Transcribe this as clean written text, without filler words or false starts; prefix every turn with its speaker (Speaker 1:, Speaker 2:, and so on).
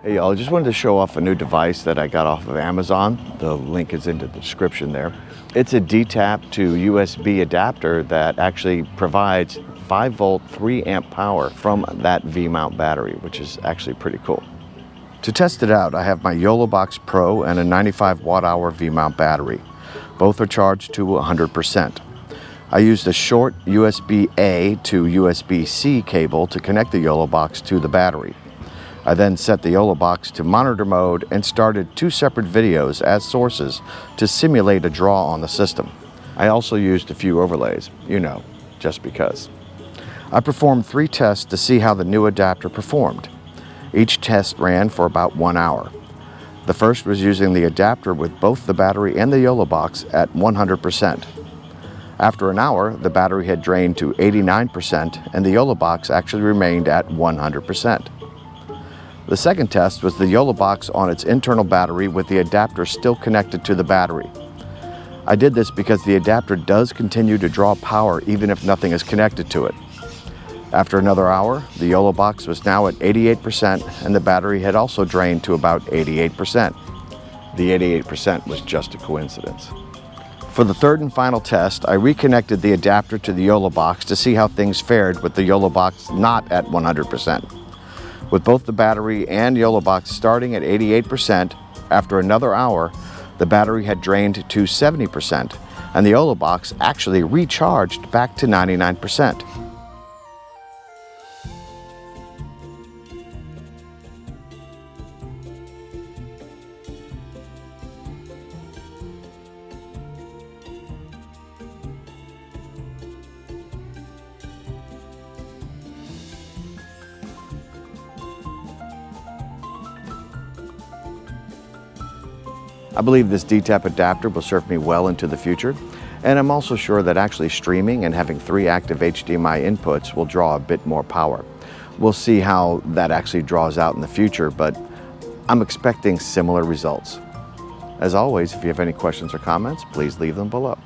Speaker 1: Hey y'all, I just wanted to show off a new device that I got off of Amazon. The link is in the description there. It's a DTAP to USB adapter that actually provides 5 volt, 3 amp power from that V-mount battery, which is actually pretty cool. To test it out, I have my Yolobox Pro and a 95 watt-hour V-mount battery. Both are charged to 100%. I used a short USB-A to USB-C cable to connect the Yolobox to the battery. I then set the Yolobox to monitor mode and started 2 separate videos as sources to simulate a draw on the system. I also used a few overlays, just because. I performed 3 tests to see how the new adapter performed. Each test ran for about 1 hour. The first was using the adapter with both the battery and the Yolobox at 100%. After an hour, the battery had drained to 89% and the Yolobox actually remained at 100%. The second test was the Yolobox on its internal battery with the adapter still connected to the battery. I did this because the adapter does continue to draw power even if nothing is connected to it. After another hour, the Yolobox was now at 88% and the battery had also drained to about 88%. The 88% was just a coincidence. For the third and final test, I reconnected the adapter to the Yolobox to see how things fared with the Yolobox not at 100%. With both the battery and Yolobox starting at 88%, after another hour, the battery had drained to 70%, and the Yolobox actually recharged back to 99%. I believe this DTAP adapter will serve me well into the future, and I'm also sure that actually streaming and having 3 active HDMI inputs will draw a bit more power. We'll see how that actually draws out in the future, but I'm expecting similar results. As always, if you have any questions or comments, please leave them below.